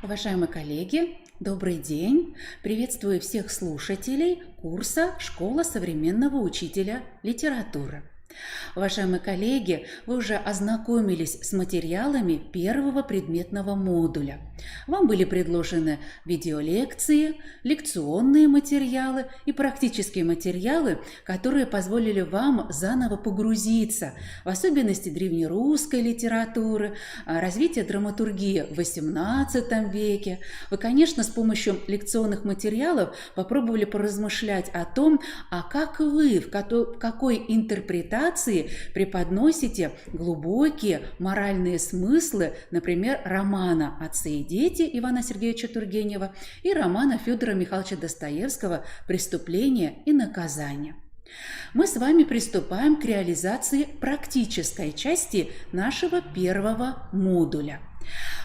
Уважаемые коллеги, добрый день! Приветствую всех слушателей курса «Школа современного учителя литературы». Уважаемые коллеги, вы уже ознакомились с материалами первого предметного модуля. Вам были предложены видеолекции, лекционные материалы и практические материалы, которые позволили вам заново погрузиться в особенности древнерусской литературы, развитие драматургии в XVIII веке. Вы, конечно, с помощью лекционных материалов попробовали поразмышлять о том, как вы, в какой интерпретации преподносите глубокие моральные смыслы, например, романа «Отцы и дети» Ивана Сергеевича Тургенева и романа Федора Михайловича Достоевского «Преступление и наказание». Мы с вами приступаем к реализации практической части нашего первого модуля.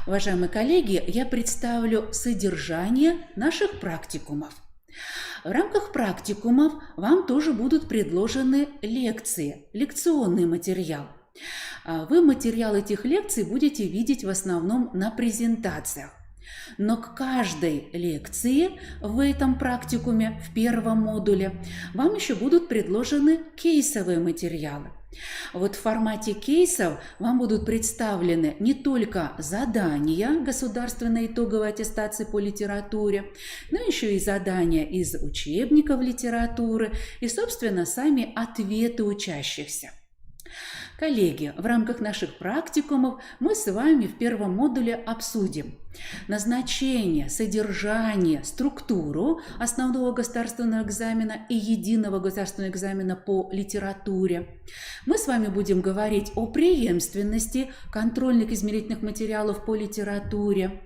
Уважаемые коллеги, я представлю содержание наших практикумов. В рамках практикумов вам тоже будут предложены лекции, лекционный материал. Вы материал этих лекций будете видеть в основном на презентациях. Но к каждой лекции в этом практикуме, в первом модуле, вам еще будут предложены кейсовые материалы. Вот в формате кейсов вам будут представлены не только задания государственной итоговой аттестации по литературе, но еще и задания из учебников литературы и, собственно, сами ответы учащихся. Коллеги, в рамках наших практикумов мы с вами в первом модуле обсудим назначение, содержание, структуру основного государственного экзамена и единого государственного экзамена по литературе. Мы с вами будем говорить о преемственности контрольных измерительных материалов по литературе.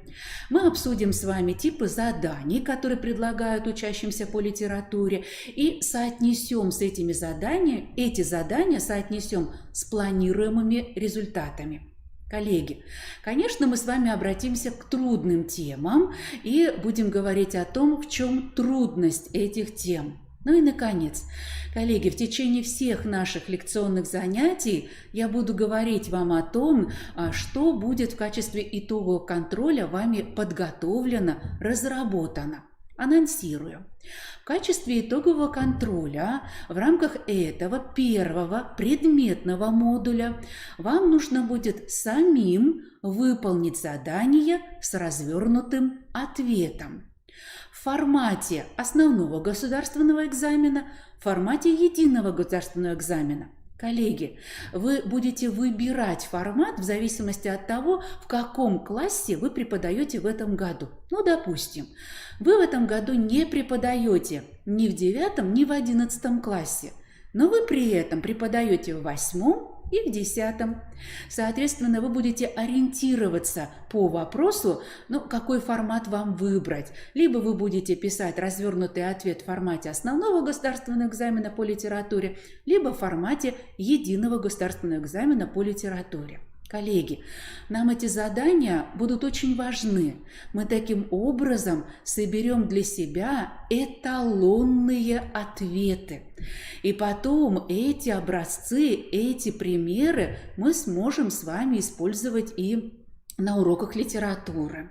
Мы обсудим с вами типы заданий, которые предлагают учащимся по литературе, и соотнесем с этими заданиями, эти задания соотнесем с планируемыми результатами. Коллеги, конечно, мы с вами обратимся к трудным темам и будем говорить о том, в чем трудность этих тем. Ну и, наконец, коллеги, в течение всех наших лекционных занятий я буду говорить вам о том, что будет в качестве итогового контроля вами подготовлено, разработано. Анонсирую. В качестве итогового контроля в рамках этого первого предметного модуля вам нужно будет самим выполнить задание с развернутым ответом в формате основного государственного экзамена, в формате единого государственного экзамена. Коллеги, вы будете выбирать формат в зависимости от того, в каком классе вы преподаете в этом году. Ну, допустим, вы в этом году не преподаете ни в 9, ни в 11 классе, но вы при этом преподаете в 8 и в 10. Соответственно, вы будете ориентироваться по вопросу, какой формат вам выбрать. Либо вы будете писать развернутый ответ в формате основного государственного экзамена по литературе, либо в формате единого государственного экзамена по литературе. Коллеги, нам эти задания будут очень важны. Мы таким образом соберем для себя эталонные ответы. И потом эти образцы, эти примеры мы сможем с вами использовать и на уроках литературы.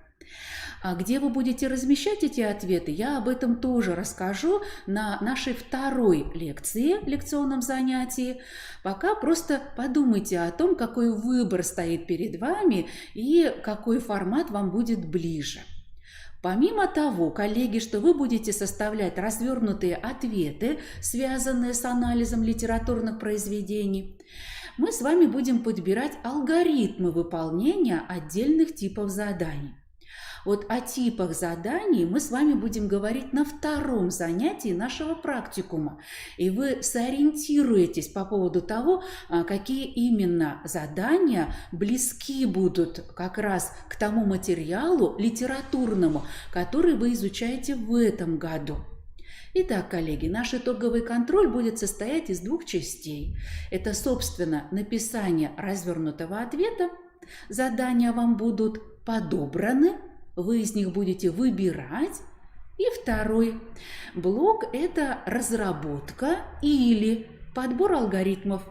А где вы будете размещать эти ответы, я об этом тоже расскажу на нашей второй лекции, лекционном занятии. Пока просто подумайте о том, какой выбор стоит перед вами и какой формат вам будет ближе. Помимо того, коллеги, что вы будете составлять развернутые ответы, связанные с анализом литературных произведений, мы с вами будем подбирать алгоритмы выполнения отдельных типов заданий. Вот о типах заданий мы с вами будем говорить на втором занятии нашего практикума. И вы сориентируетесь по поводу того, какие именно задания близки будут как раз к тому материалу литературному, который вы изучаете в этом году. Итак, коллеги, наш итоговый контроль будет состоять из двух частей. Это, собственно, написание развернутого ответа. Задания вам будут подобраны, вы из них будете выбирать. И второй блок – это разработка или подбор алгоритмов.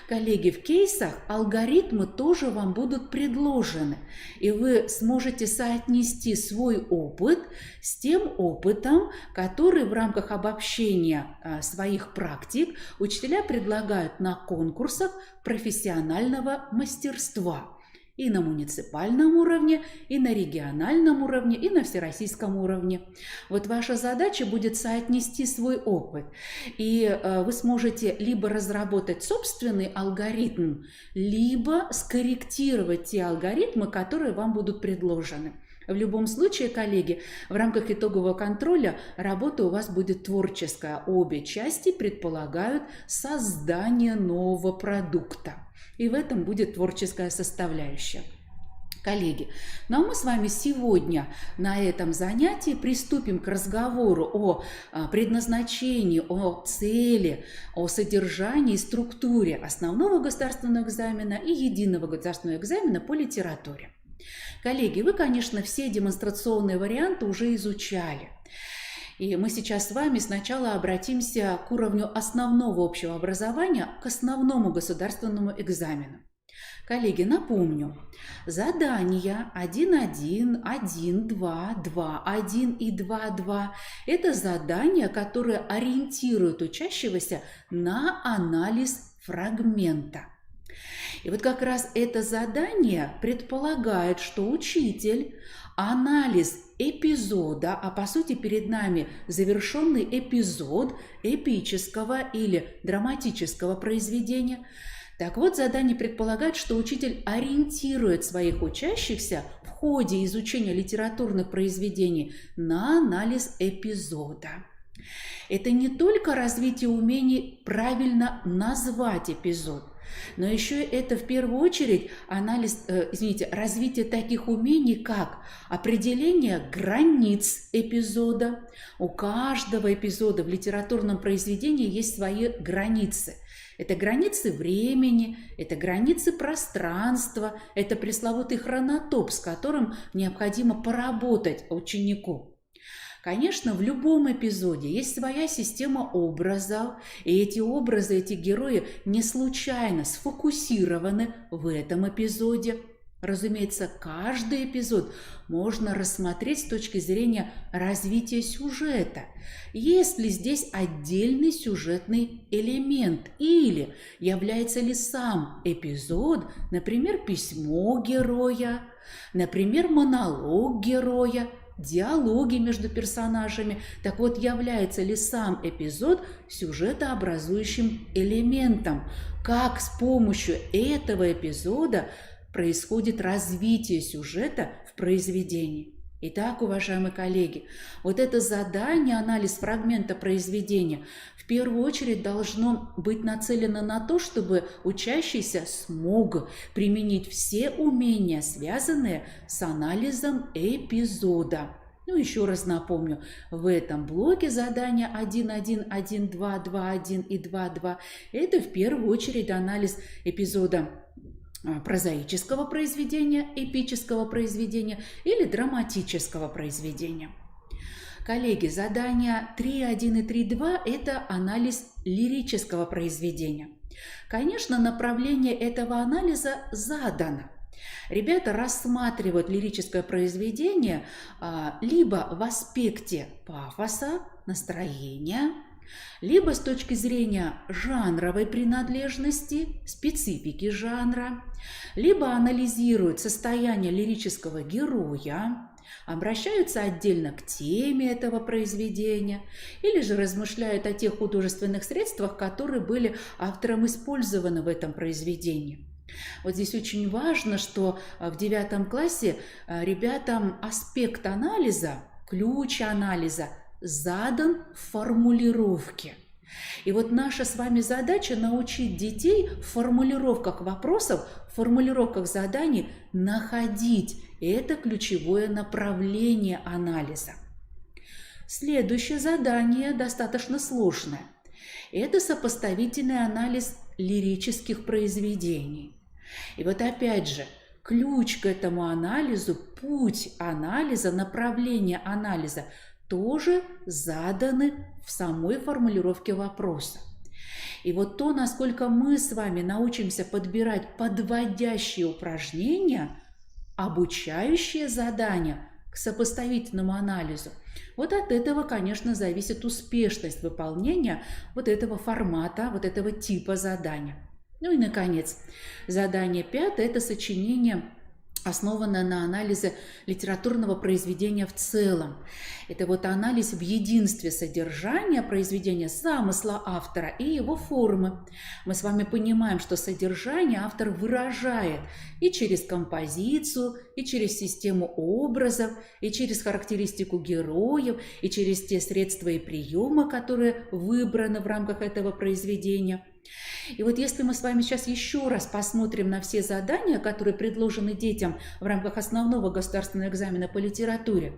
Коллеги, в кейсах алгоритмы тоже вам будут предложены, и вы сможете соотнести свой опыт с тем опытом, который в рамках обобщения своих практик учителя предлагают на конкурсах профессионального мастерства. И на муниципальном уровне, и на региональном уровне, и на всероссийском уровне. Вот ваша задача будет соотнести свой опыт. И вы сможете либо разработать собственный алгоритм, либо скорректировать те алгоритмы, которые вам будут предложены. В любом случае, коллеги, в рамках итогового контроля работа у вас будет творческая. Обе части предполагают создание нового продукта. И в этом будет творческая составляющая. Коллеги, ну а мы с вами сегодня на этом занятии приступим к разговору о предназначении, о цели, о содержании и структуре основного государственного экзамена и единого государственного экзамена по литературе. Коллеги, вы, конечно, все демонстрационные варианты уже изучали. И мы сейчас с вами сначала обратимся к уровню основного общего образования, к основному государственному экзамену. Коллеги, напомню, задания 1.1, 1.2, 2.1 и 2.2 – это задания, которые ориентируют учащегося на анализ фрагмента. И вот как раз это задание предполагает, что учитель анализ эпизода, а по сути перед нами завершенный эпизод эпического или драматического произведения. Так вот, задание предполагает, что учитель ориентирует своих учащихся в ходе изучения литературных произведений на анализ эпизода. Это не только развитие умений правильно назвать эпизод, но еще это в первую очередь развитие таких умений, как определение границ эпизода. У каждого эпизода в литературном произведении есть свои границы. Это границы времени, это границы пространства, это пресловутый хронотоп, с которым необходимо поработать ученику. Конечно, в любом эпизоде есть своя система образов, и эти образы, эти герои не случайно сфокусированы в этом эпизоде. Разумеется, каждый эпизод можно рассмотреть с точки зрения развития сюжета. Есть ли здесь отдельный сюжетный элемент или является ли сам эпизод, например, письмо героя, например, монолог героя, диалоги между персонажами. Так вот, является ли сам эпизод сюжетообразующим элементом? Как с помощью этого эпизода происходит развитие сюжета в произведении? Итак, уважаемые коллеги, вот это задание, анализ фрагмента произведения, в первую очередь должно быть нацелено на то, чтобы учащийся смог применить все умения, связанные с анализом эпизода. Ну, еще раз напомню, в этом блоке задания 1.1, 1.2, 2.1 и 2.2 это в первую очередь анализ эпизода прозаического произведения, эпического произведения или драматического произведения. Коллеги, задания 3.1 и 3.2 – это анализ лирического произведения. Конечно, направление этого анализа задано. Ребята рассматривают лирическое произведение либо в аспекте пафоса, настроения, либо с точки зрения жанровой принадлежности, специфики жанра, либо анализируют состояние лирического героя, обращаются отдельно к теме этого произведения, или же размышляют о тех художественных средствах, которые были автором использованы в этом произведении. Вот здесь очень важно, что в 9 классе ребятам аспект анализа, ключ анализа задан в формулировке. И вот наша с вами задача научить детей в формулировках вопросов, в формулировках заданий находить это ключевое направление анализа. Следующее задание достаточно сложное. Это сопоставительный анализ лирических произведений. И вот опять же, ключ к этому анализу, путь анализа, направление анализа тоже заданы в самой формулировке вопроса. И вот то, насколько мы с вами научимся подбирать подводящие упражнения, обучающие задания к сопоставительному анализу, вот от этого, конечно, зависит успешность выполнения вот этого формата, вот этого типа задания. Ну и, наконец, задание 5 – это сочинение, основанное на анализе литературного произведения в целом. Это вот анализ в единстве содержания произведения, замысла автора и его формы. Мы с вами понимаем, что содержание автор выражает и через композицию, и через систему образов, и через характеристику героев, и через те средства и приемы, которые выбраны в рамках этого произведения. И вот если мы с вами сейчас еще раз посмотрим на все задания, которые предложены детям в рамках основного государственного экзамена по литературе,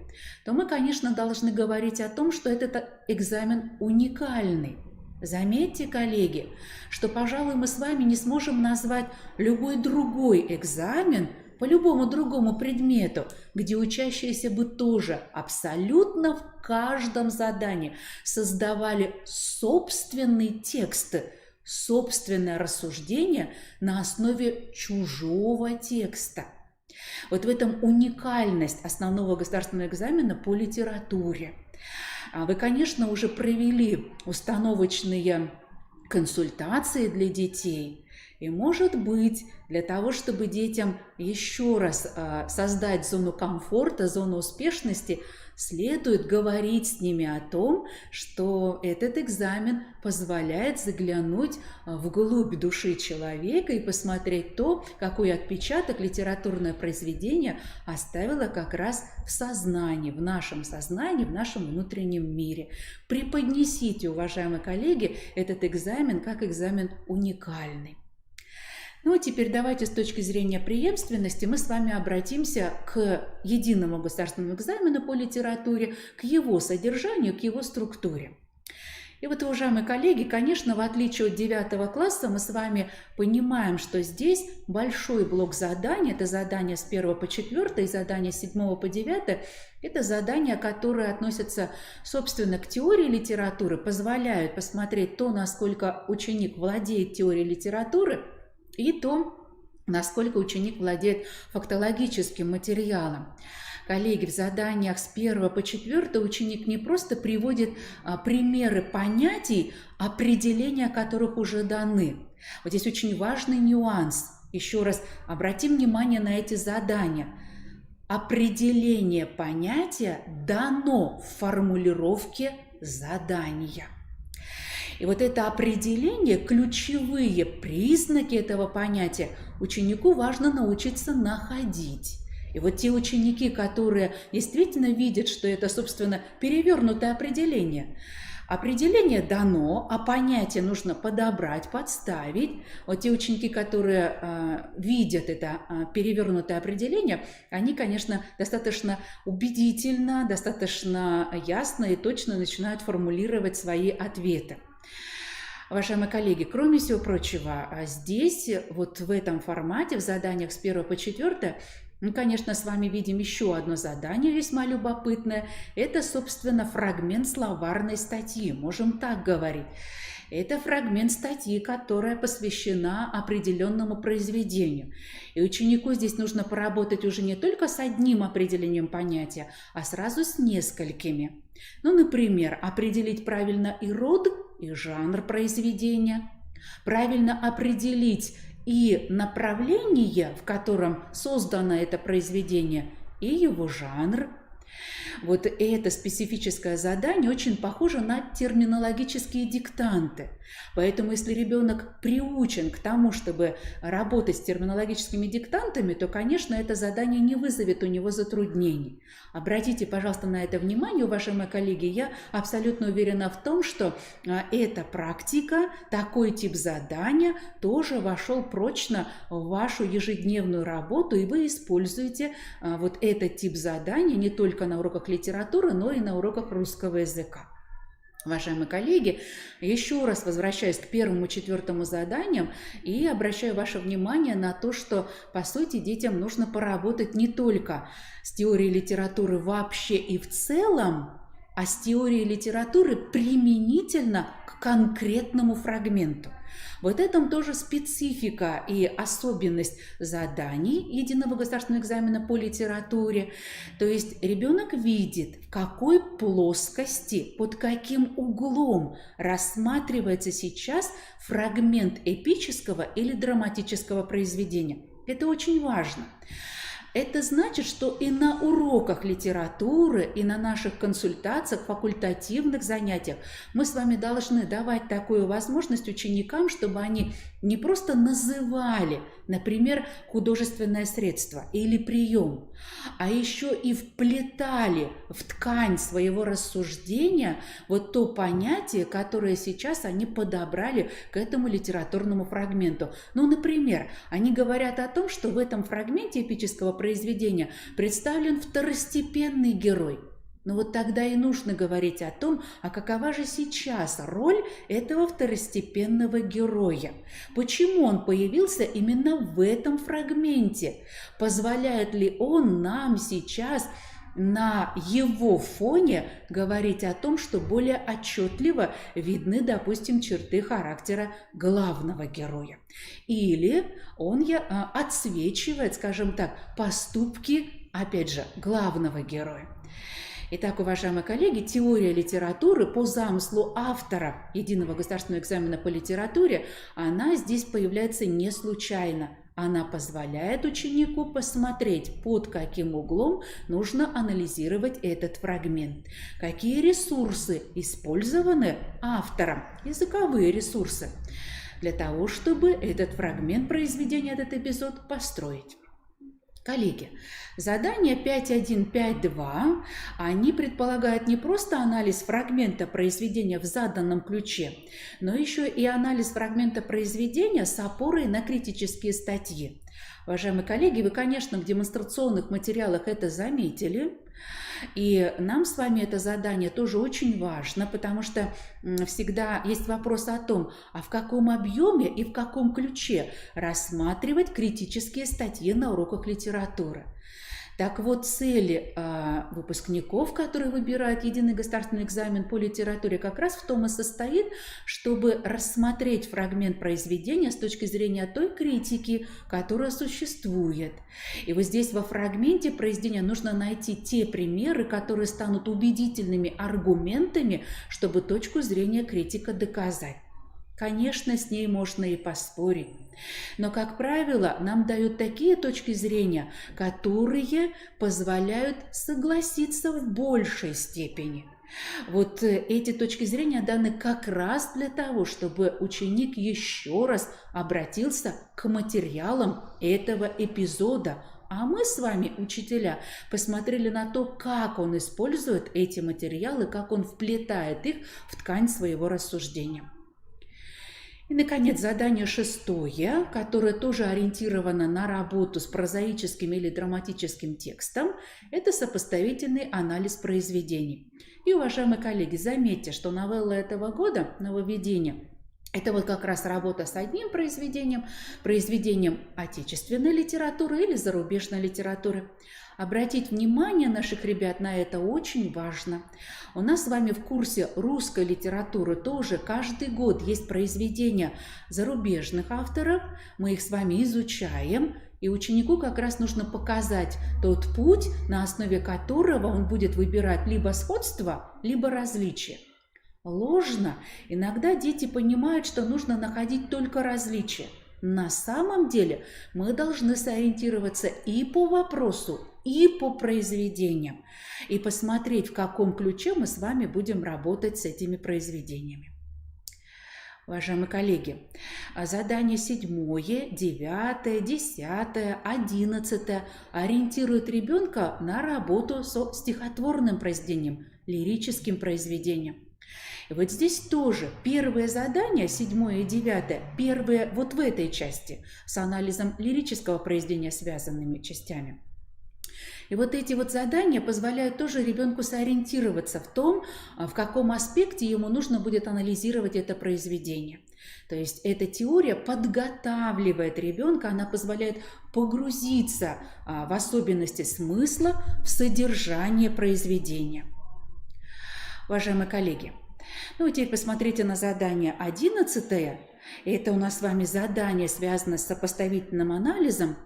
то мы, конечно, должны говорить о том, что этот экзамен уникальный. Заметьте, коллеги, что, пожалуй, мы с вами не сможем назвать любой другой экзамен по любому другому предмету, где учащиеся бы тоже абсолютно в каждом задании создавали собственные тексты, собственное рассуждение на основе чужого текста. Вот в этом уникальность основного государственного экзамена по литературе. Вы, конечно, уже провели установочные консультации для детей. И, может быть, для того, чтобы детям еще раз создать зону комфорта, зону успешности, следует говорить с ними о том, что этот экзамен позволяет заглянуть вглубь души человека и посмотреть то, какой отпечаток литературное произведение оставило как раз в сознании, в нашем внутреннем мире. Преподнесите, уважаемые коллеги, этот экзамен как экзамен уникальный. Ну а теперь давайте с точки зрения преемственности мы с вами обратимся к единому государственному экзамену по литературе, к его содержанию, к его структуре. И вот, уважаемые коллеги, конечно, в отличие от 9 класса, мы с вами понимаем, что здесь большой блок заданий, это задания с 1 по 4 и задания с 7 по 9, это задания, которые относятся, собственно, к теории литературы, позволяют посмотреть то, насколько ученик владеет теорией литературы, и то, насколько ученик владеет фактологическим материалом. Коллеги, в заданиях с 1 по 4 ученик не просто приводит примеры понятий, определения которых уже даны. Вот здесь очень важный нюанс. Еще раз обратим внимание на эти задания. Определение понятия дано в формулировке задания. И вот это определение, ключевые признаки этого понятия ученику важно научиться находить. И вот те ученики, которые действительно видят, что это, собственно, перевернутое определение. Определение дано, а понятие нужно подобрать, подставить. Вот те ученики, которые видят это перевернутое определение, они, конечно, достаточно убедительно, достаточно ясно и точно начинают формулировать свои ответы. Уважаемые коллеги, кроме всего прочего, здесь, вот в этом формате, в заданиях с 1 по 4, мы, конечно, с вами видим еще одно задание весьма любопытное. Это, собственно, фрагмент словарной статьи, можем так говорить. Это фрагмент статьи, которая посвящена определенному произведению. И ученику здесь нужно поработать уже не только с одним определением понятия, а сразу с несколькими. Ну, например, определить правильно и род, и жанр произведения, правильно определить и направление, в котором создано это произведение, и его жанр. Вот это специфическое задание очень похоже на терминологические диктанты. Поэтому, если ребенок приучен к тому, чтобы работать с терминологическими диктантами, то, конечно, это задание не вызовет у него затруднений. Обратите, пожалуйста, на это внимание, уважаемые коллеги. Я абсолютно уверена в том, что эта практика, такой тип задания тоже вошел прочно в вашу ежедневную работу, и вы используете вот этот тип задания не только на уроках литературы, но и на уроках русского языка. Уважаемые коллеги, еще раз возвращаюсь к 1 и 4 заданиям и обращаю ваше внимание на то, что, по сути, детям нужно поработать не только с теорией литературы вообще и в целом, а с теорией литературы применительно к конкретному фрагменту. Вот этом тоже специфика и особенность заданий единого государственного экзамена по литературе. То есть ребенок видит, в какой плоскости, под каким углом рассматривается сейчас фрагмент эпического или драматического произведения. Это очень важно. Это значит, что и на уроках литературы, и на наших консультациях, факультативных занятиях мы с вами должны давать такую возможность ученикам, чтобы они не просто называли, например, художественное средство или прием, а еще и вплетали в ткань своего рассуждения вот то понятие, которое сейчас они подобрали к этому литературному фрагменту. Ну, например, они говорят о том, что в этом фрагменте эпического произведения представлен второстепенный герой. Но вот тогда и нужно говорить о том, а какова же сейчас роль этого второстепенного героя. Почему он появился именно в этом фрагменте? Позволяет ли он нам сейчас на его фоне говорить о том, что более отчетливо видны, допустим, черты характера главного героя? Или он отсвечивает, скажем так, поступки, опять же, главного героя? Итак, уважаемые коллеги, теория литературы по замыслу автора единого государственного экзамена по литературе, она здесь появляется не случайно. Она позволяет ученику посмотреть, под каким углом нужно анализировать этот фрагмент. Какие ресурсы использованы автором, языковые ресурсы, для того, чтобы этот фрагмент произведения, этот эпизод построить. Коллеги, задания 5.1, 5.2, они предполагают не просто анализ фрагмента произведения в заданном ключе, но еще и анализ фрагмента произведения с опорой на критические статьи. Уважаемые коллеги, вы, конечно, в демонстрационных материалах это заметили, и нам с вами это задание тоже очень важно, потому что всегда есть вопрос о том, а в каком объеме и в каком ключе рассматривать критические статьи на уроках литературы. Так вот, цели выпускников, которые выбирают единый государственный экзамен по литературе, как раз в том и состоит, чтобы рассмотреть фрагмент произведения с точки зрения той критики, которая существует. И вот здесь во фрагменте произведения нужно найти те примеры, которые станут убедительными аргументами, чтобы точку зрения критика доказать. Конечно, с ней можно и поспорить. Но, как правило, нам дают такие точки зрения, которые позволяют согласиться в большей степени. Вот эти точки зрения даны как раз для того, чтобы ученик еще раз обратился к материалам этого эпизода. А мы с вами, учителя, посмотрели на то, как он использует эти материалы, как он вплетает их в ткань своего рассуждения. И, наконец, задание 6, которое тоже ориентировано на работу с прозаическим или драматическим текстом, это сопоставительный анализ произведений. И, уважаемые коллеги, заметьте, что новелла этого года, нововведение, это вот как раз работа с одним произведением, произведением отечественной литературы или зарубежной литературы. Обратить внимание наших ребят на это очень важно. У нас с вами в курсе русской литературы тоже каждый год есть произведения зарубежных авторов. Мы их с вами изучаем. И ученику как раз нужно показать тот путь, на основе которого он будет выбирать либо сходство, либо различие. Ложно. Иногда дети понимают, что нужно находить только различия. На самом деле мы должны сориентироваться и по вопросу, и по произведениям, и посмотреть, в каком ключе мы с вами будем работать с этими произведениями. Уважаемые коллеги, задания 7, 9, 10, 11 ориентируют ребенка на работу со стихотворным произведением, лирическим произведением. И вот здесь тоже первое задание, 7 и 9, первое вот в этой части, с анализом лирического произведения связанными частями. И вот эти вот задания позволяют тоже ребенку сориентироваться в том, в каком аспекте ему нужно будет анализировать это произведение. То есть эта теория подготавливает ребенка, она позволяет погрузиться в особенности смысла, в содержание произведения. Уважаемые коллеги, ну и теперь посмотрите на задание 11. Это у нас с вами задание, связанное с сопоставительным анализом.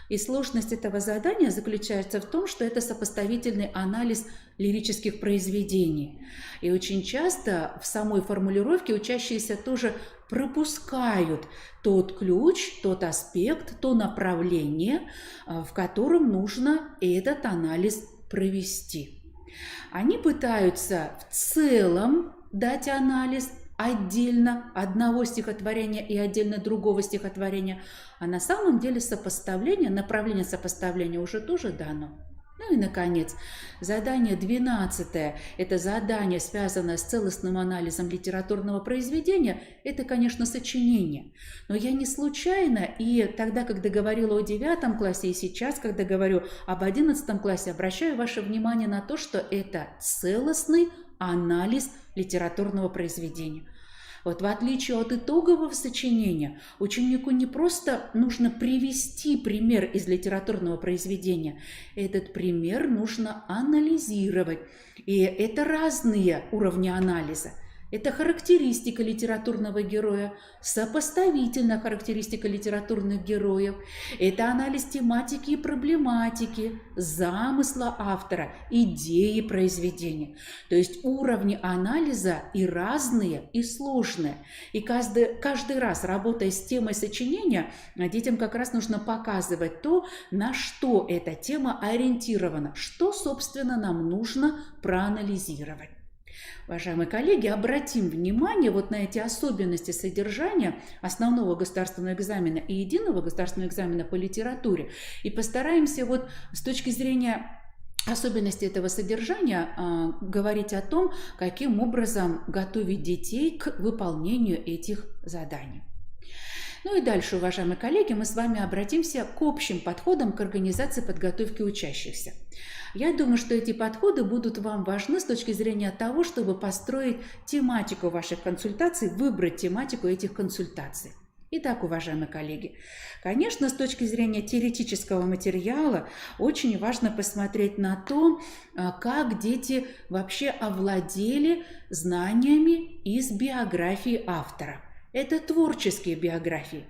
И сложность этого задания заключается в том, что это сопоставительный анализ лирических произведений. И очень часто в самой формулировке учащиеся тоже пропускают тот ключ, тот аспект, то направление, в котором нужно этот анализ провести. Они пытаются в целом дать анализ отдельно одного стихотворения и отдельно другого стихотворения, а на самом деле сопоставление, направление сопоставления уже тоже дано. Ну и, наконец, задание 12. Это задание, связанное с целостным анализом литературного произведения. Это, конечно, сочинение. Но я не случайно, и тогда, когда говорила о 9 классе, и сейчас, когда говорю об 11 классе, обращаю ваше внимание на то, что это целостный анализ литературного произведения. Вот в отличие от итогового сочинения, ученику не просто нужно привести пример из литературного произведения, этот пример нужно анализировать. И это разные уровни анализа. Это характеристика литературного героя, сопоставительная характеристика литературных героев. Это анализ тематики и проблематики, замысла автора, идеи произведения. То есть уровни анализа и разные, и сложные. И каждый раз, работая с темой сочинения, детям как раз нужно показывать то, на что эта тема ориентирована, что, собственно, нам нужно проанализировать. Уважаемые коллеги, обратим внимание вот на эти особенности содержания основного государственного экзамена и единого государственного экзамена по литературе и постараемся вот с точки зрения особенностей этого содержания говорить о том, каким образом готовить детей к выполнению этих заданий. Ну и дальше, уважаемые коллеги, мы с вами обратимся к общим подходам к организации подготовки учащихся. Я думаю, что эти подходы будут вам важны с точки зрения того, чтобы построить тематику ваших консультаций, выбрать тематику этих консультаций. Итак, уважаемые коллеги, конечно, с точки зрения теоретического материала очень важно посмотреть на то, как дети вообще овладели знаниями из биографии автора. Это творческие биографии.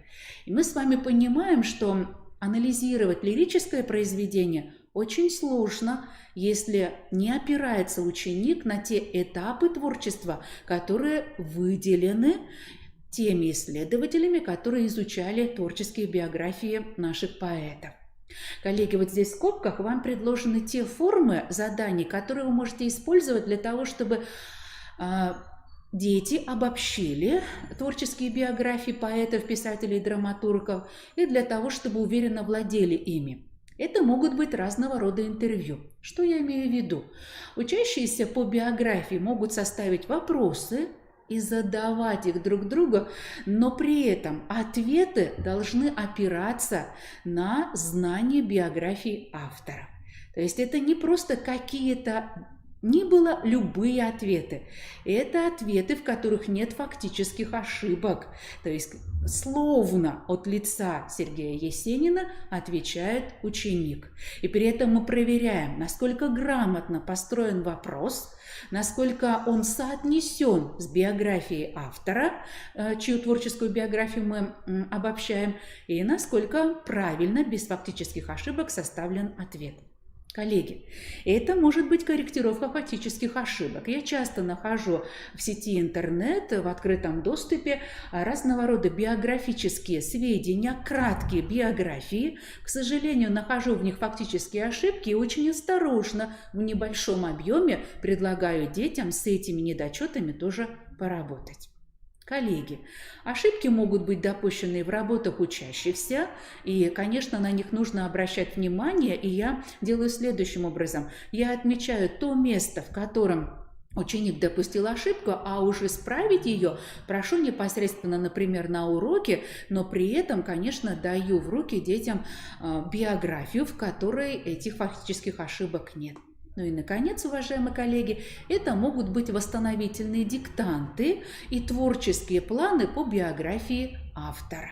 И мы с вами понимаем, что анализировать лирическое произведение очень сложно, если не опирается ученик на те этапы творчества, которые выделены теми исследователями, которые изучали творческие биографии наших поэтов. Коллеги, вот здесь в скобках вам предложены те формы заданий, которые вы можете использовать для того, чтобы дети обобщили творческие биографии поэтов, писателей и драматургов, и для того, чтобы уверенно владели ими. Это могут быть разного рода интервью. Что я имею в виду? Учащиеся по биографии могут составить вопросы и задавать их друг другу, но при этом ответы должны опираться на знание биографии автора. То есть это не просто какие-то ни было любые ответы. Это ответы, в которых нет фактических ошибок. То есть словно от лица Сергея Есенина отвечает ученик. И при этом мы проверяем, насколько грамотно построен вопрос, насколько он соотнесен с биографией автора, чью творческую биографию мы обобщаем, и насколько правильно, без фактических ошибок составлен ответ. Коллеги, это может быть корректировка фактических ошибок. Я часто нахожу в сети интернет, в открытом доступе разного рода биографические сведения, краткие биографии. К сожалению, нахожу в них фактические ошибки и очень осторожно в небольшом объеме предлагаю детям с этими недочетами тоже поработать. Коллеги, ошибки могут быть допущены в работах учащихся, и, конечно, на них нужно обращать внимание, и я делаю следующим образом. Я отмечаю то место, в котором ученик допустил ошибку, а уже исправить ее прошу непосредственно, например, на уроке, но при этом, конечно, даю в руки детям биографию, в которой этих фактических ошибок нет. Ну и, наконец, уважаемые коллеги, это могут быть восстановительные диктанты и творческие планы по биографии автора.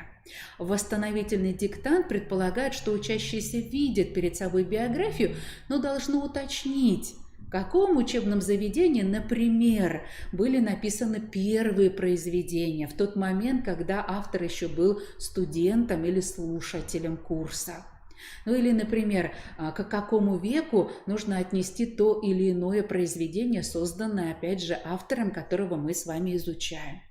Восстановительный диктант предполагает, что учащиеся видят перед собой биографию, но должны уточнить, В каком учебном заведении, например, были написаны первые произведения в тот момент, когда автор еще был студентом или слушателем курса? Ну или, например, к какому веку нужно отнести то или иное произведение, созданное, опять же, автором, которого мы с вами изучаем.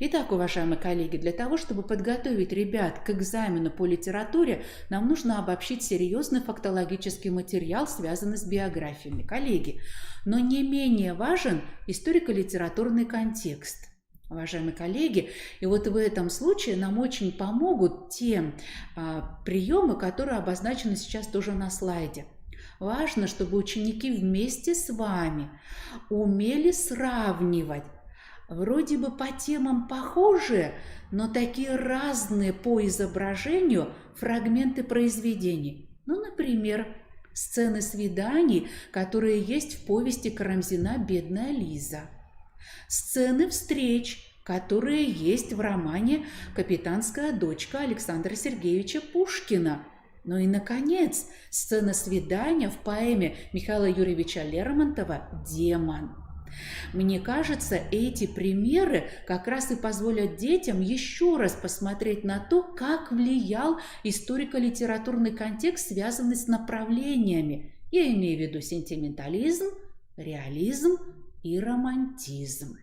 Итак, уважаемые коллеги, для того, чтобы подготовить ребят к экзамену по литературе, нам нужно обобщить серьезный фактологический материал, связанный с биографиями. Коллеги, но не менее важен историко-литературный контекст. Уважаемые коллеги, и вот в этом случае нам очень помогут те приемы, которые обозначены сейчас тоже на слайде. Важно, чтобы ученики вместе с вами умели сравнивать вроде бы по темам похожие, но такие разные по изображению фрагменты произведений. Ну, например, сцены свиданий, которые есть в повести Карамзина «Бедная Лиза». Сцены встреч, которые есть в романе «Капитанская дочка» Александра Сергеевича Пушкина. Ну и, наконец, сцена свидания в поэме Михаила Юрьевича Лермонтова «Демон». Мне кажется, эти примеры как раз и позволят детям еще раз посмотреть на то, как влиял историко-литературный контекст, связанный с направлениями. Я имею в виду сентиментализм, реализм и романтизм.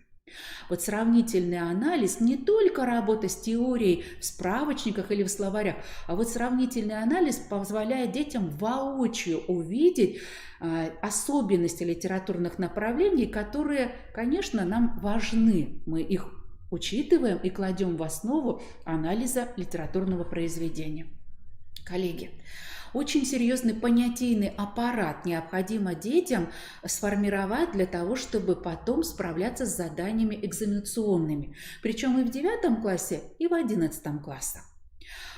Вот сравнительный анализ, не только работа с теорией в справочниках или в словарях, а вот сравнительный анализ позволяет детям воочию увидеть особенности литературных направлений, которые, конечно, нам важны. Мы их учитываем и кладем в основу анализа литературного произведения. Коллеги, очень серьезный понятийный аппарат необходимо детям сформировать для того, чтобы потом справляться с заданиями экзаменационными. Причем и в 9 классе, и в 11 классе.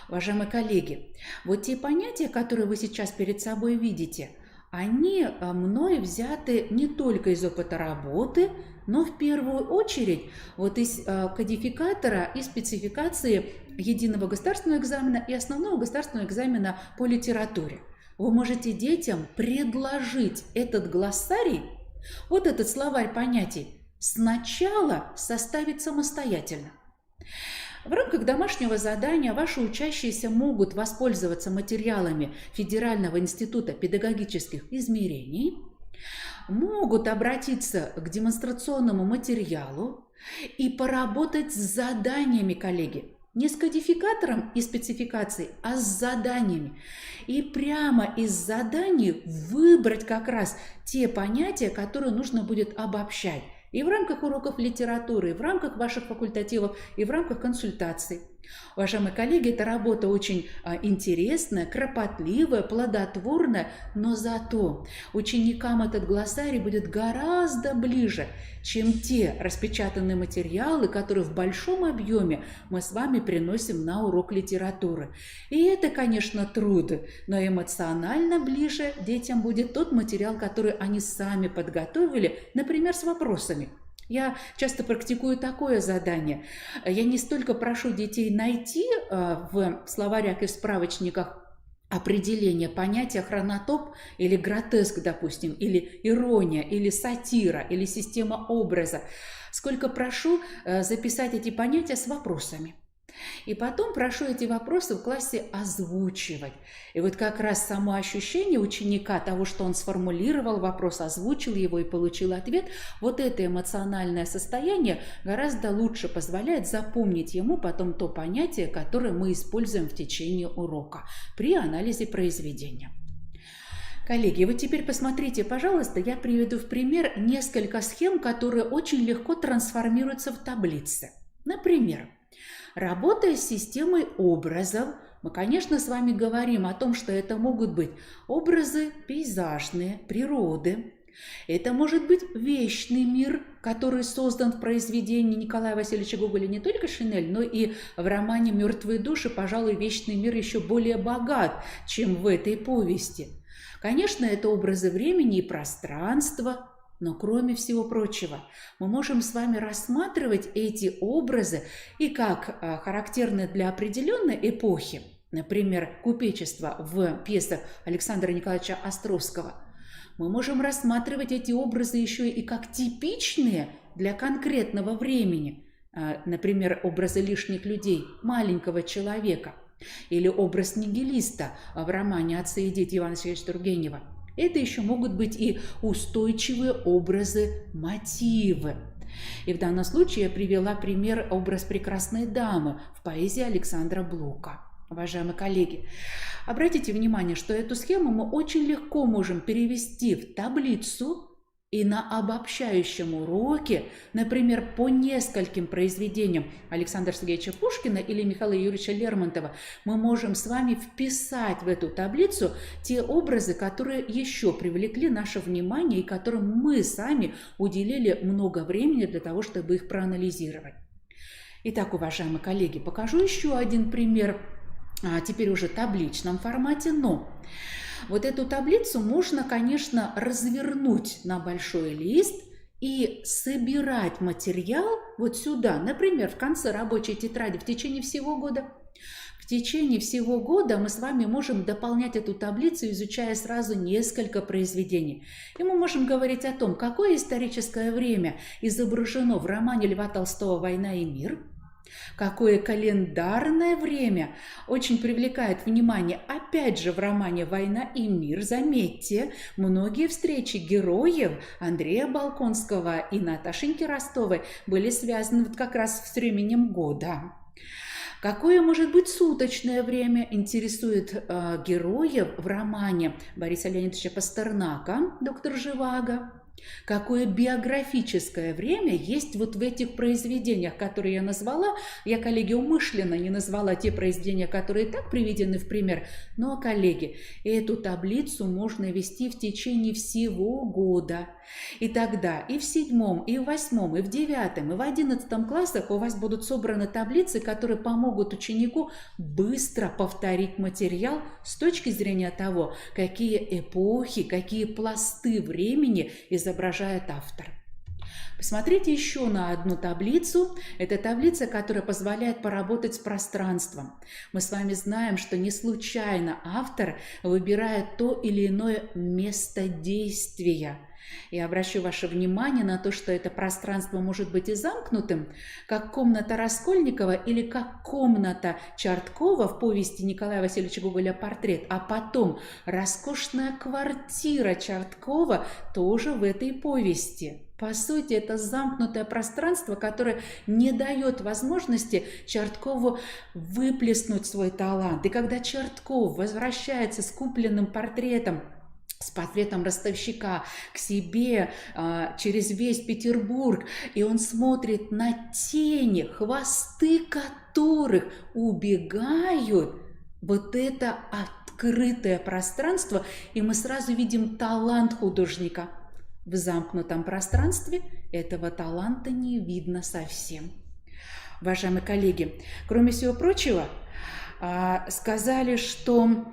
Уважаемые коллеги, вот те понятия, которые вы сейчас перед собой видите, они мной взяты не только из опыта работы, но в первую очередь вот из кодификатора и спецификации единого государственного экзамена и основного государственного экзамена по литературе. Вы можете детям предложить этот глоссарий, вот этот словарь понятий, сначала составить самостоятельно. В рамках домашнего задания ваши учащиеся могут воспользоваться материалами Федерального института педагогических измерений, могут обратиться к демонстрационному материалу и поработать с заданиями, коллеги. Не с кодификатором и спецификацией, а с заданиями. И прямо из заданий выбрать как раз те понятия, которые нужно будет обобщать. И в рамках уроков литературы, и в рамках ваших факультативов, и в рамках консультаций. Уважаемые коллеги, эта работа очень интересная, кропотливая, плодотворная, но зато ученикам этот глоссарий будет гораздо ближе, чем те распечатанные материалы, которые в большом объеме мы с вами приносим на урок литературы. И это, конечно, труд, но эмоционально ближе детям будет тот материал, который они сами подготовили, например, с вопросами. Я часто практикую такое задание. Я не столько прошу детей найти в словарях и в справочниках определение понятия хронотоп или гротеск, допустим, или ирония, или сатира, или система образа, сколько прошу записать эти понятия с вопросами. И потом прошу эти вопросы в классе озвучивать. И вот как раз само ощущение ученика того, что он сформулировал вопрос, озвучил его и получил ответ, вот это эмоциональное состояние гораздо лучше позволяет запомнить ему потом то понятие, которое мы используем в течение урока при анализе произведения. Коллеги, вот теперь посмотрите, пожалуйста, я приведу в пример несколько схем, которые очень легко трансформируются в таблицы. Например, работая с системой образов, мы, конечно, с вами говорим о том, что это могут быть образы пейзажные, природы. Это может быть вечный мир, который создан в произведении Николая Васильевича Гоголя не только «Шинель», но и в романе «Мертвые души», пожалуй, вечный мир еще более богат, чем в этой повести. Конечно, это образы времени и пространства. Но кроме всего прочего, мы можем с вами рассматривать эти образы и как характерные для определенной эпохи, например, купечество в пьесах Александра Николаевича Островского, Мы можем рассматривать эти образы еще и как типичные для конкретного времени. Например, образы лишних людей, маленького человека. Или образ нигилиста в романе «Отцы и дети» Ивана Сергеевича Тургенева. Это еще могут быть и устойчивые образы, мотивы. И в данном случае я привела пример образ прекрасной дамы в поэзии Александра Блока. Уважаемые коллеги, обратите внимание, что эту схему мы очень легко можем перевести в таблицу, и на обобщающем уроке, например, по нескольким произведениям Александра Сергеевича Пушкина или Михаила Юрьевича Лермонтова, мы можем с вами вписать в эту таблицу те образы, которые еще привлекли наше внимание и которым мы сами уделили много времени для того, чтобы их проанализировать. Итак, уважаемые коллеги, покажу еще один пример, теперь уже в табличном формате, но вот эту таблицу можно, конечно, развернуть на большой лист и собирать материал вот сюда, например, в конце рабочей тетради в течение всего года. В течение всего года мы с вами можем дополнять эту таблицу, изучая сразу несколько произведений. И мы можем говорить о том, какое историческое время изображено в романе Льва Толстого «Война и мир», какое календарное время очень привлекает внимание. Опять же, в романе «Война и мир», заметьте, многие встречи героев Андрея Болконского и Наташеньки Ростовой были связаны вот как раз с временем года. Какое может быть суточное время интересует героев в романе Бориса Леонидовича Пастернака «Доктор Живаго». Какое биографическое время есть вот в этих произведениях, которые я назвала. Я, коллеги, умышленно не назвала те произведения, которые и так приведены в пример. Но, коллеги, эту таблицу можно вести в течение всего года. И тогда и в 7, и в 8, и в 9, и в 11 классах у вас будут собраны таблицы, которые помогут ученику быстро повторить материал с точки зрения того, какие эпохи, какие пласты времени изображает автор. Посмотрите еще на одну таблицу. Это таблица, которая позволяет поработать с пространством. Мы с вами знаем, что не случайно автор выбирает то или иное место действия. Я обращу ваше внимание на то, что это пространство может быть и замкнутым, как комната Раскольникова или как комната Чарткова в повести Николая Васильевича Гоголя «Портрет», а потом роскошная квартира Чарткова тоже в этой повести. По сути, это замкнутое пространство, которое не дает возможности Чарткову выплеснуть свой талант. И когда Чартков возвращается с купленным портретом, с портретом ростовщика к себе через весь Петербург, и он смотрит на тени, хвосты которых убегают, вот это открытое пространство, и мы сразу видим талант художника. В замкнутом пространстве этого таланта не видно совсем. Уважаемые коллеги, кроме всего прочего, сказали, что...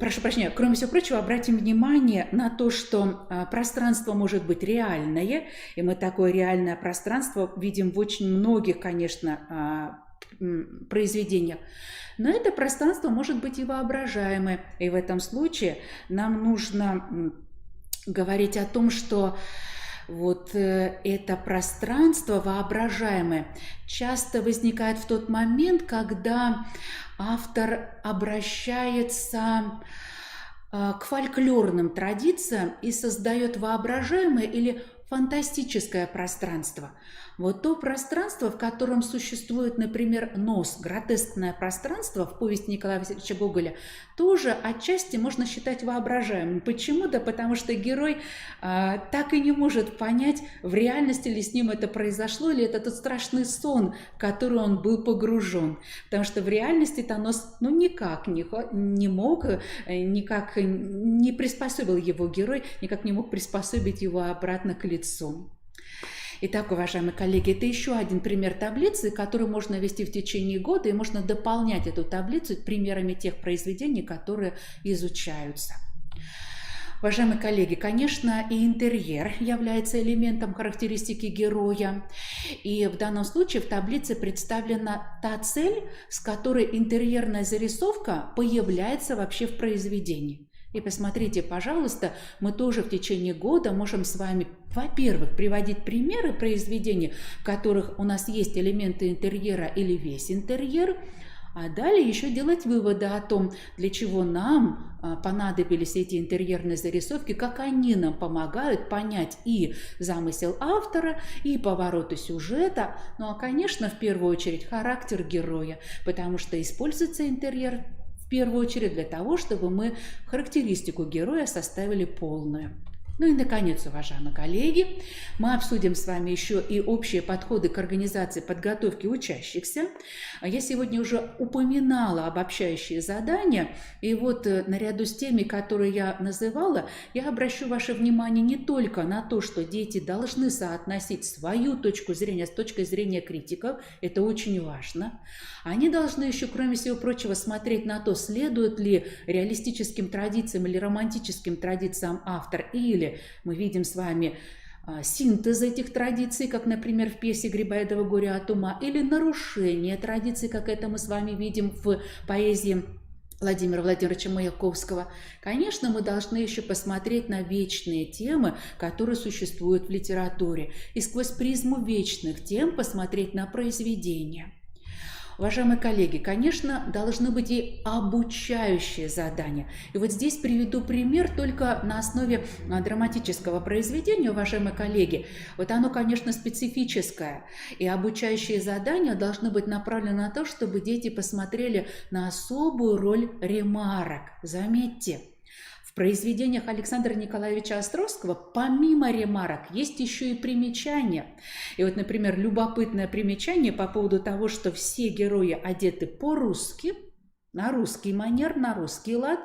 Прошу прощения, кроме всего прочего, обратим внимание на то, что пространство может быть реальное, и мы такое реальное пространство видим в очень многих, конечно, произведениях. Но это пространство может быть и воображаемое, и в этом случае нам нужно говорить о том, что вот это пространство воображаемое часто возникает в тот момент, когда автор обращается к фольклорным традициям и создает воображаемое или фантастическое пространство. Вот то пространство, в котором существует, например, нос, гротескное пространство в повести Николая Васильевича Гоголя, тоже отчасти можно считать воображаемым. Почему? Да потому что герой так и не может понять, в реальности ли с ним это произошло, или это тот страшный сон, в который он был погружен. Потому что в реальности-то нос никак не мог, никак не приспособил его герой, никак не мог приспособить его обратно к лицу. Итак, уважаемые коллеги, это еще один пример таблицы, которую можно вести в течение года, и можно дополнять эту таблицу примерами тех произведений, которые изучаются. Уважаемые коллеги, конечно, и интерьер является элементом характеристики героя. И в данном случае в таблице представлена та цель, с которой интерьерная зарисовка появляется вообще в произведении. И посмотрите, пожалуйста, мы тоже в течение года можем с вами, во-первых, приводить примеры произведений, в которых у нас есть элементы интерьера или весь интерьер, а далее еще делать выводы о том, для чего нам понадобились эти интерьерные зарисовки, как они нам помогают понять и замысел автора, и повороты сюжета, ну а, конечно, в первую очередь характер героя, потому что используется интерьер в первую очередь для того, чтобы мы характеристику героя составили полную. Ну и, наконец, уважаемые коллеги, мы обсудим с вами еще и общие подходы к организации подготовки учащихся. Я сегодня уже упоминала обобщающие задания, и вот наряду с теми, которые я называла, я обращу ваше внимание не только на то, что дети должны соотносить свою точку зрения с точкой зрения критиков, это очень важно. Они должны еще, кроме всего прочего, смотреть на то, следует ли реалистическим традициям или романтическим традициям автор, или мы видим с вами синтез этих традиций, как, например, в пьесе Грибоедова «Горе от ума», или нарушение традиций, как это мы с вами видим в поэзии Владимира Владимировича Маяковского. Конечно, мы должны еще посмотреть на вечные темы, которые существуют в литературе, и сквозь призму вечных тем посмотреть на произведения. Уважаемые коллеги, конечно, должны быть и обучающие задания. И вот здесь приведу пример только на основе драматического произведения, уважаемые коллеги. Вот оно, конечно, специфическое. И обучающие задания должны быть направлены на то, чтобы дети посмотрели на особую роль ремарок. Заметьте. В произведениях Александра Николаевича Островского помимо ремарок есть еще и примечания. И вот, например, любопытное примечание по поводу того, что все герои одеты по-русски, на русский манер, на русский лад,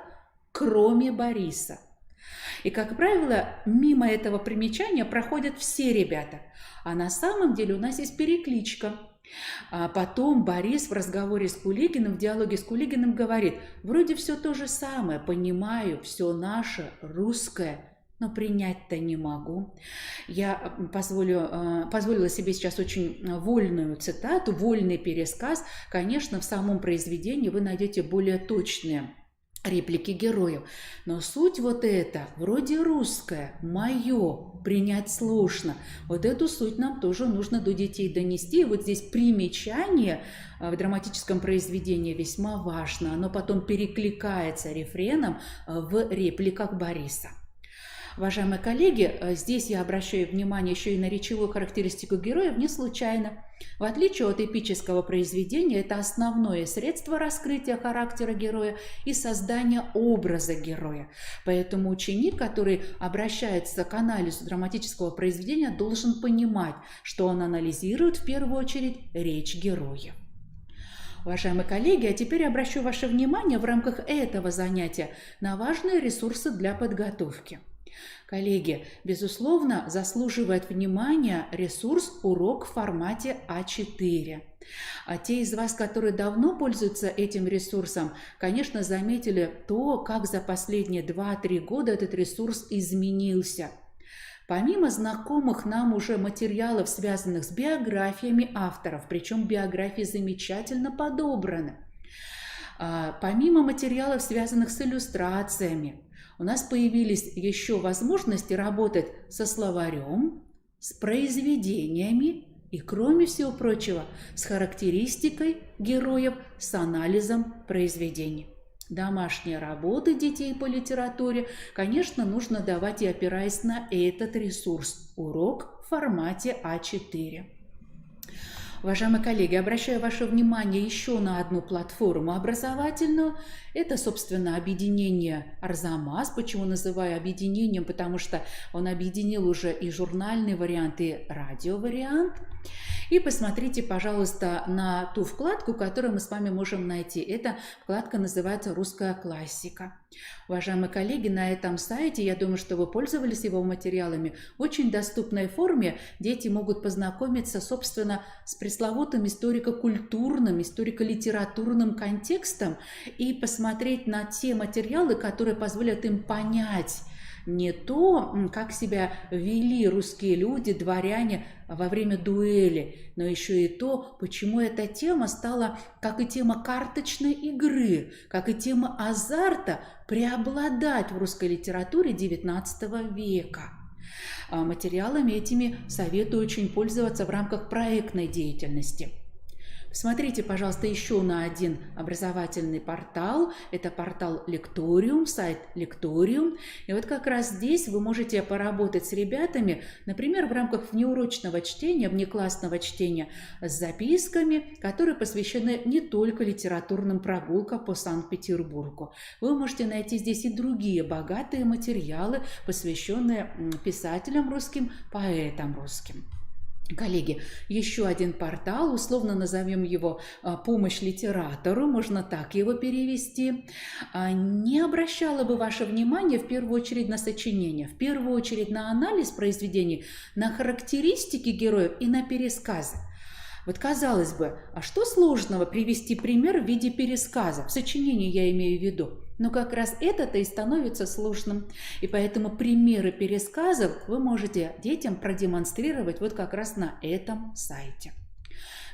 кроме Бориса. И, как правило, мимо этого примечания проходят все ребята. А на самом деле у нас есть перекличка. А потом Борис в разговоре с Кулигиным, в диалоге с Кулигиным говорит: вроде все то же самое, понимаю, все наше, русское, но принять-то не могу. Я позволила себе сейчас очень вольную цитату, вольный пересказ. Конечно, в самом произведении вы найдете более точные реплики героев. Но суть вот эта, вроде русская, мое, принять сложно. Вот эту суть нам тоже нужно до детей донести. И вот здесь примечание в драматическом произведении весьма важно. Оно потом перекликается рефреном в репликах Бориса. Уважаемые коллеги, здесь я обращаю внимание еще и на речевую характеристику героев не случайно. В отличие от эпического произведения, это основное средство раскрытия характера героя и создания образа героя. Поэтому ученик, который обращается к анализу драматического произведения, должен понимать, что он анализирует в первую очередь речь героя. Уважаемые коллеги, а теперь обращу ваше внимание в рамках этого занятия на важные ресурсы для подготовки. Коллеги, безусловно, заслуживает внимания ресурс «Урок в формате А4». А те из вас, которые давно пользуются этим ресурсом, конечно, заметили то, как за последние 2-3 года этот ресурс изменился. Помимо знакомых нам уже материалов, связанных с биографиями авторов, причем биографии замечательно подобраны, помимо материалов, связанных с иллюстрациями, у нас появились еще возможности работать со словарем, с произведениями и, кроме всего прочего, с характеристикой героев, с анализом произведений. Домашние работы детей по литературе, конечно, нужно давать и опираясь на этот ресурс – урок в формате А4. Уважаемые коллеги, обращаю ваше внимание еще на одну платформу образовательную. Это, собственно, объединение «Арзамас». Почему называю объединением? Потому что он объединил уже и журнальный вариант, и радиовариант. И посмотрите, пожалуйста, на ту вкладку, которую мы с вами можем найти. Эта вкладка называется «Русская классика». Уважаемые коллеги, на этом сайте, я думаю, что вы пользовались его материалами, в очень доступной форме дети могут познакомиться, собственно, с пресловутым историко-культурным, историко-литературным контекстом и посмотреть на те материалы, которые позволят им понять не то, как себя вели русские люди, дворяне во время дуэли, но еще и то, почему эта тема стала, как и тема карточной игры, как и тема азарта, преобладать в русской литературе XIX века. Материалами этими советую очень пользоваться в рамках проектной деятельности. Смотрите, пожалуйста, еще на один образовательный портал. Это портал Лекториум, сайт Лекториум. И вот как раз здесь вы можете поработать с ребятами, например, в рамках внеурочного чтения, внеклассного чтения с записками, которые посвящены не только литературным прогулкам по Санкт-Петербургу. Вы можете найти здесь и другие богатые материалы, посвященные писателям русским, поэтам русским. Коллеги, еще один портал, условно назовем его «Помощь литератору», можно так его перевести. Не обращала бы ваше внимание в первую очередь на сочинения, в первую очередь на анализ произведений, на характеристики героев и на пересказы. Вот казалось бы, а что сложного привести пример в виде пересказа? В сочинении я имею в виду. Но как раз это-то и становится сложным. И поэтому примеры пересказов вы можете детям продемонстрировать вот как раз на этом сайте.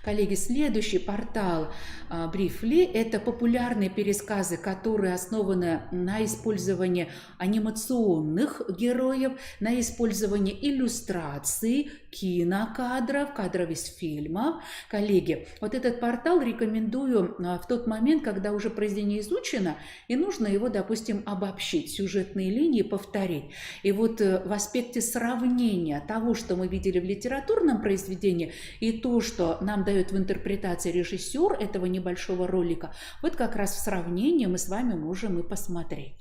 Коллеги, следующий портал Briefly – это популярные пересказы, которые основаны на использовании анимационных героев, на использовании иллюстраций, кинокадров, кадров из фильмов. Коллеги, вот этот портал рекомендую в тот момент, когда уже произведение изучено, и нужно его, допустим, обобщить, сюжетные линии повторить. И вот в аспекте сравнения того, что мы видели в литературном произведении, и то, что нам дает в интерпретации режиссер этого небольшого ролика, вот как раз в сравнении мы с вами можем и посмотреть.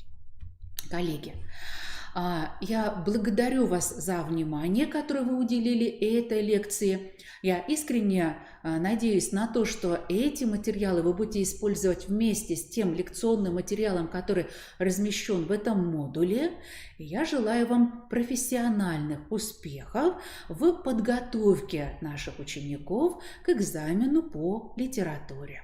Коллеги, я благодарю вас за внимание, которое вы уделили этой лекции. Я искренне надеюсь на то, что эти материалы вы будете использовать вместе с тем лекционным материалом, который размещен в этом модуле. И я желаю вам профессиональных успехов в подготовке наших учеников к экзамену по литературе.